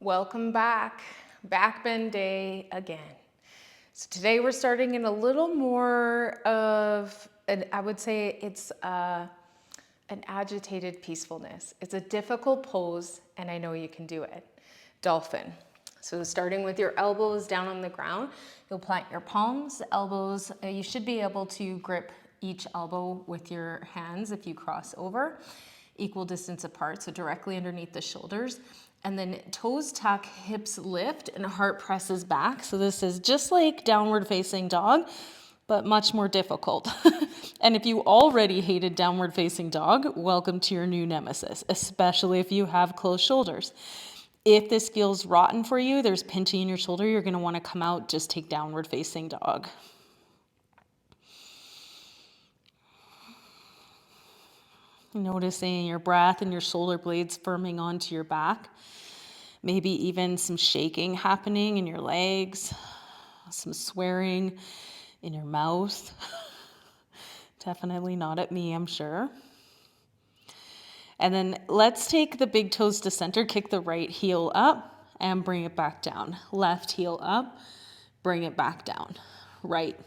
Welcome back, back bend day again. So today we're starting in a little more of, I would say it's an agitated peacefulness. It's a difficult pose and I know you can do it. Dolphin. So starting with your elbows down on the ground, you'll plant your palms, elbows, you should be able to grip each elbow with your hands if you cross over, equal distance apart, so directly underneath the shoulders. And then toes tuck, hips lift, and heart presses back. So this is just like downward facing dog, but much more difficult. And if you already hated downward facing dog, welcome to your new nemesis, especially if you have closed shoulders. If this feels rotten for you, there's pinching in your shoulder, you're gonna wanna come out, just take downward facing dog. Noticing your breath and your shoulder blades firming onto your back. Maybe even some shaking happening in your legs, some swearing in your mouth. Definitely not at me, I'm sure. And then let's take the big toes to center, kick the right heel up and bring it back down. Left heel up, bring it back down. Right,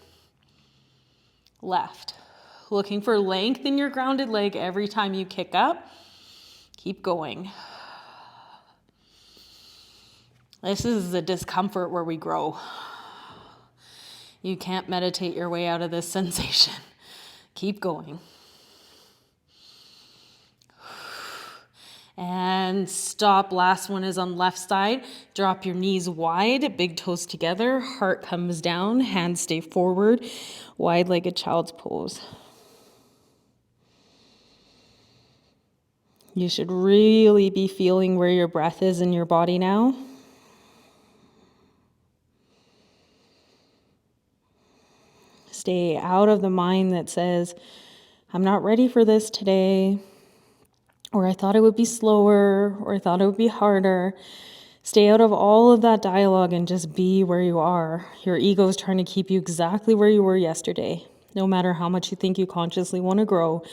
left. Looking for length in your grounded leg every time you kick up. Keep going. This is the discomfort where we grow. You can't meditate your way out of this sensation. Keep going. And stop. Last one is on left side. Drop your knees wide, big toes together, heart comes down, hands stay forward, wide-legged child's pose. You should really be feeling where your breath is in your body now. Stay out of the mind that says, I'm not ready for this today, or I thought it would be slower, or I thought it would be harder. Stay out of all of that dialogue and just be where you are. Your ego is trying to keep you exactly where you were yesterday. No matter how much you think you consciously want to grow,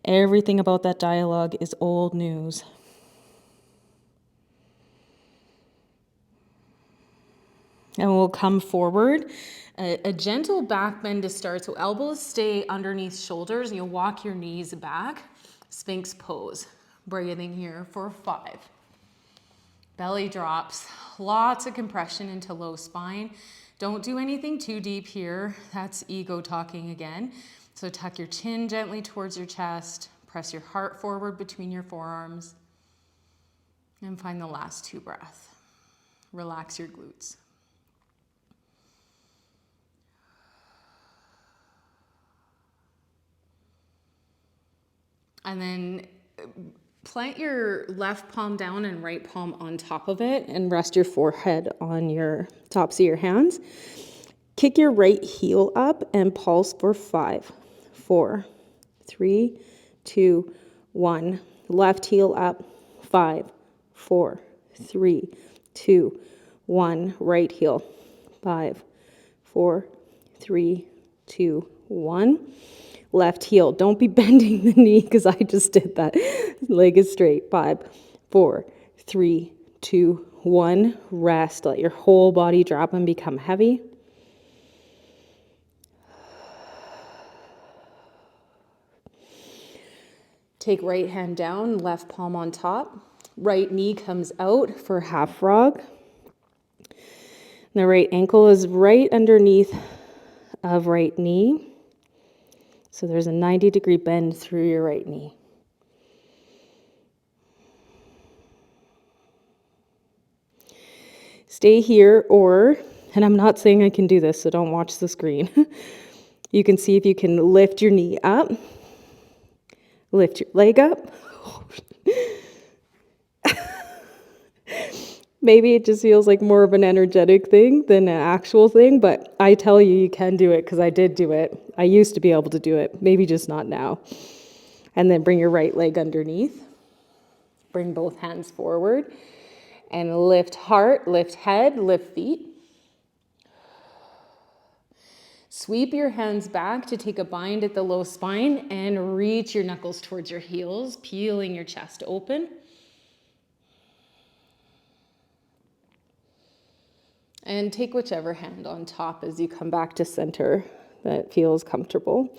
everything about that dialogue is old news. And we'll come forward. A gentle back bend to start. So elbows stay underneath shoulders. You'll walk your knees back. Sphinx pose. Breathing here for 5. Belly drops. Lots of compression into low spine. Don't do anything too deep here. That's ego talking again. So tuck your chin gently towards your chest. Press your heart forward between your forearms. And find the last 2 breaths. Relax your glutes. And then plant your left palm down and right palm on top of it and rest your forehead on your tops of your hands. Kick your right heel up and pulse for 5, 4, 3, 2, 1. Left heel up, 5, 4, 3, 2, 1. Right heel, 5, 4, 3, 2, 1. Left heel. Don't be bending the knee because I just did that. Leg is straight. 5, 4, 3, 2, 1. Rest. Let your whole body drop and become heavy. Take right hand down, left palm on top. Right knee comes out for half frog. The right ankle is right underneath of right knee. So there's a 90-degree bend through your right knee. Stay here, and I'm not saying I can do this, so don't watch the screen. You can see if you can lift your knee up, lift your leg up. Maybe it just feels like more of an energetic thing than an actual thing, but I tell you, you can do it because I did do it. I used to be able to do it, maybe just not now. And then bring your right leg underneath. Bring both hands forward and lift heart, lift head, lift feet. Sweep your hands back to take a bind at the low spine and reach your knuckles towards your heels, peeling your chest open. and take whichever hand on top as you come back to center that feels comfortable.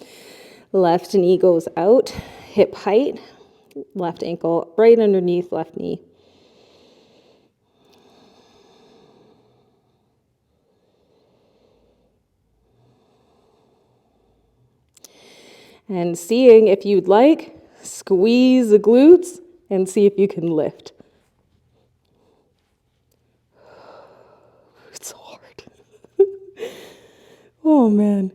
Left knee goes out, hip height, left ankle right underneath left knee. And seeing if you'd like, squeeze the glutes and see if you can lift. It's hard. Oh man.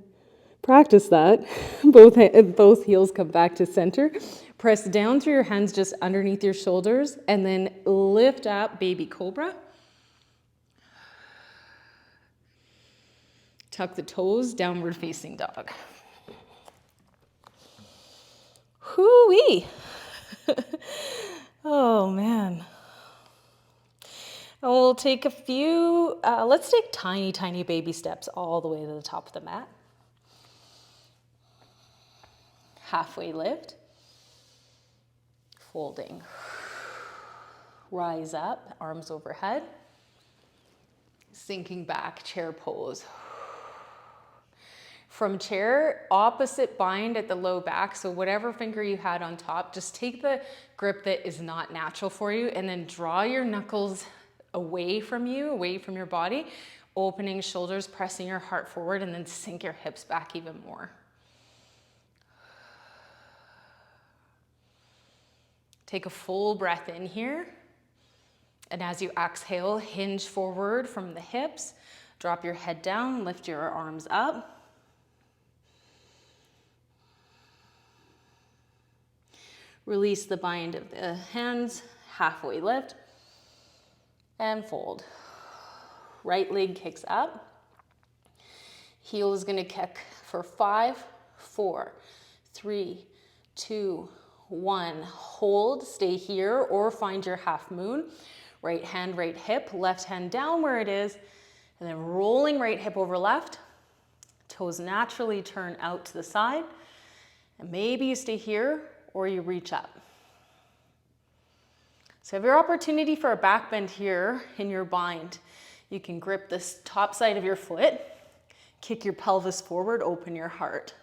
Practice that. Both heels come back to center. Press down through your hands just underneath your shoulders and then lift up, baby cobra. Tuck the toes, downward facing dog. Hoo-wee. Oh man. And we'll take a few, let's take tiny, tiny baby steps all the way to the top of the mat. Halfway lift. Folding. Rise up, arms overhead. Sinking back, chair pose. From chair, opposite bind at the low back. So whatever finger you had on top, just take the grip that is not natural for you and then draw your knuckles away from you, away from your body, opening shoulders, pressing your heart forward, and then sink your hips back even more. Take a full breath in here. And as you exhale, hinge forward from the hips, drop your head down, lift your arms up. Release the bind of the hands, halfway lift, and fold. Right leg kicks up. Heel is gonna kick for 5, 4, 3, 2, 1. Hold, stay here, or find your half moon. Right hand, right hip, left hand down where it is, and then rolling right hip over left. Toes naturally turn out to the side. And maybe you stay here or you reach up. So you have your opportunity for a back bend here in your bind. You can grip this top side of your foot, kick your pelvis forward, open your heart.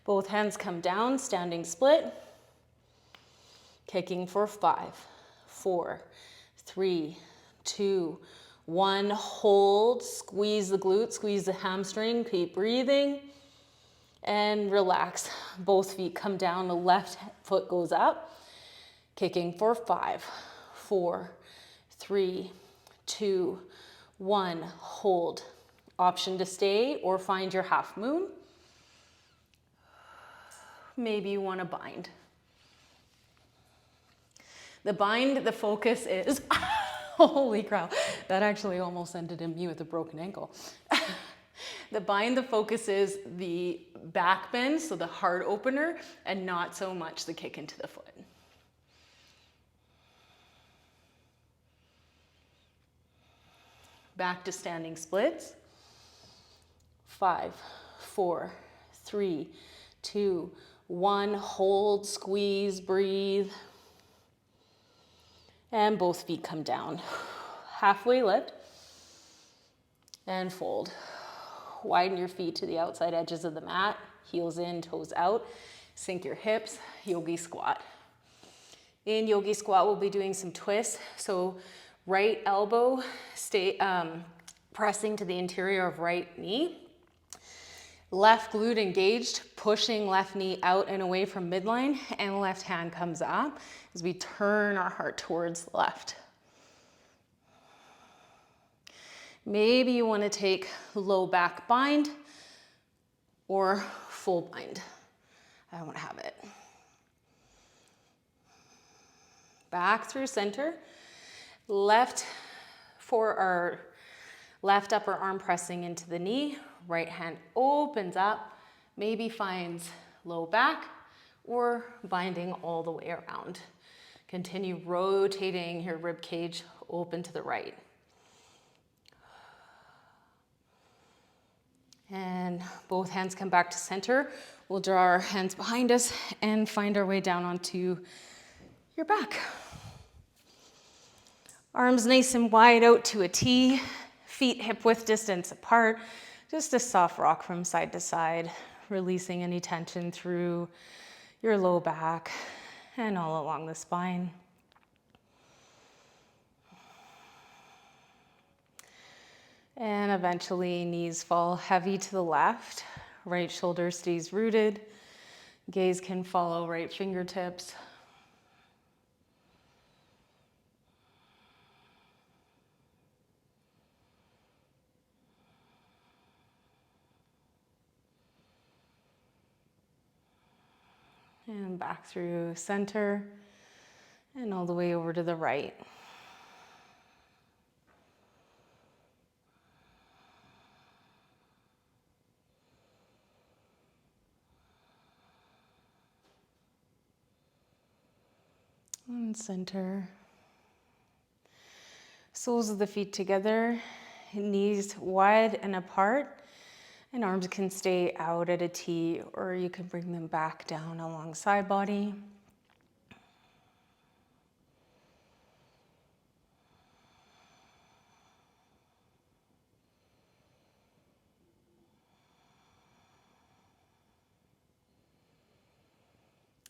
Both hands come down, standing split. Kicking for 5, 4, 3, 2, 1. Hold, squeeze the glute, squeeze the hamstring, keep breathing. And relax. Both feet come down, the left foot goes up. Kicking for 5, 4, 3, 2, 1. Hold. Option to stay or find your half moon. Maybe you want to bind. The bind, the focus is, holy cow, that actually almost ended in me with a broken ankle. The bind, the focus is the back bend, so the heart opener, and not so much the kick into the foot. Back to standing splits. 5, 4, 3, 2, 1. Hold, squeeze, breathe. And both feet come down. Halfway lift. And fold. Widen your feet to the outside edges of the mat. Heels in, toes out. Sink your hips. Yogi squat. In yogi squat, we'll be doing some twists. So right elbow pressing to the interior of right knee. Left glute engaged, pushing left knee out and away from midline, and left hand comes up as we turn our heart towards the left. Maybe you want to take low back bind or full bind. I won't have it. Back through center. Left upper arm pressing into the knee. Right hand opens up, maybe finds low back or binding all the way around. Continue rotating your rib cage open to the right. And both hands come back to center. We'll draw our hands behind us and find our way down onto your back. Arms nice and wide out to a T, feet hip-width distance apart, just a soft rock from side to side, releasing any tension through your low back and all along the spine. And eventually knees fall heavy to the left, right shoulder stays rooted, gaze can follow right fingertips. And back through center and all the way over to the right. And center. Soles of the feet together, knees wide and apart, and arms can stay out at a T, or you can bring them back down along side body.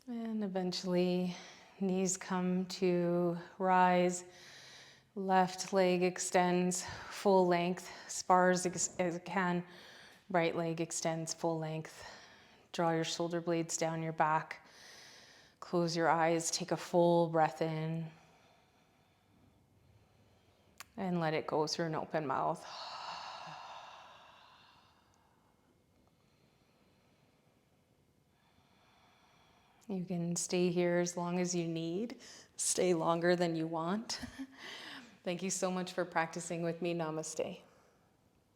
And eventually, knees come to rise. Left leg extends full length, spars as it can. Right leg extends full length. Draw your shoulder blades down your back. Close your eyes, take a full breath in. And let it go through an open mouth. You can stay here as long as you need. Stay longer than you want. Thank you so much for practicing with me. Namaste.